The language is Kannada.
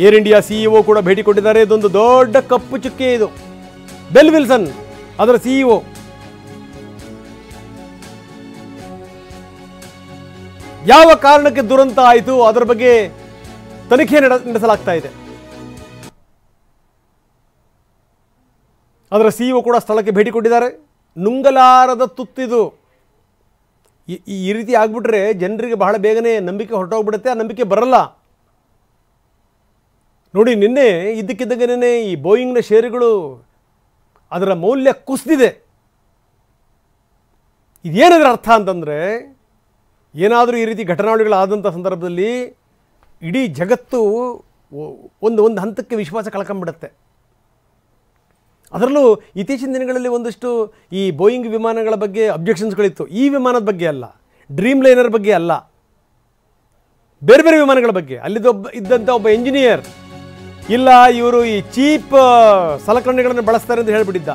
ಏರ್ ಇಂಡಿಯಾ ಸಿಇಒ ಕೂಡ ಭೇಟಿ ಕೊಟ್ಟಿದ್ದಾರೆ. ಇದೊಂದು ದೊಡ್ಡ ಕಪ್ಪು ಚುಕ್ಕೆ. ಇದು ಬೆಲ್ ವಿಲ್ಸನ್ ಅದರ ಸಿಇಒ. ಯಾವ ಕಾರಣಕ್ಕೆ ದುರಂತ ಆಯಿತು ಅದರ ಬಗ್ಗೆ ತನಿಖೆ ನಡೆಸಲಾಗ್ತಾ ಇದೆ. ಅದರ ಸಿಇಒ ಕೂಡ ಸ್ಥಳಕ್ಕೆ ಭೇಟಿ ಕೊಟ್ಟಿದ್ದಾರೆ. ನುಂಗಲಾರದ ತುತ್ತಿದು. ಈ ರೀತಿ ಆಗ್ಬಿಟ್ರೆ ಜನರಿಗೆ ಬಹಳ ಬೇಗನೆ ನಂಬಿಕೆ ಹೊರಟೋಗ್ಬಿಡುತ್ತೆ. ಆ ನಂಬಿಕೆ ಬರಲ್ಲ. ನೋಡಿ, ನಿನ್ನೆ ಇದ್ದಕ್ಕಿದ್ದಂಗೆ ಈ ಬೋಯಿಂಗ್ನ ಷೇರುಗಳು ಅದರ ಮೌಲ್ಯ ಕುಸಿದಿದೆ. ಇದೇನದರ ಅರ್ಥ ಅಂತಂದರೆ, ಏನಾದರೂ ಈ ರೀತಿ ಘಟನಾವಳಿಗಳಾದಂಥ ಸಂದರ್ಭದಲ್ಲಿ ಇಡೀ ಜಗತ್ತು ಒಂದು ಹಂತಕ್ಕೆ ವಿಶ್ವಾಸ ಕಳ್ಕೊಂಡ್ಬಿಡುತ್ತೆ. ಅದರಲ್ಲೂ ಇತ್ತೀಚಿನ ದಿನಗಳಲ್ಲಿ ಒಂದಷ್ಟು ಈ ಬೋಯಿಂಗ್ ವಿಮಾನಗಳ ಬಗ್ಗೆ ಅಬ್ಜೆಕ್ಷನ್ಸ್ಗಳಿತ್ತು. ಈ ವಿಮಾನದ ಬಗ್ಗೆ ಅಲ್ಲ, ಡ್ರೀಮ್ ಲೈನರ್ ಬಗ್ಗೆ ಅಲ್ಲ, ಬೇರೆ ಬೇರೆ ವಿಮಾನಗಳ ಬಗ್ಗೆ. ಇದ್ದಂಥ ಒಬ್ಬ ಇಂಜಿನಿಯರ್, ಇಲ್ಲ ಇವರು ಈ ಚೀಪ್ ಸಲಕರಣೆಗಳನ್ನು ಬಳಸ್ತಾರೆ ಅಂತ ಹೇಳಿಬಿಟ್ಟಿದ್ದ.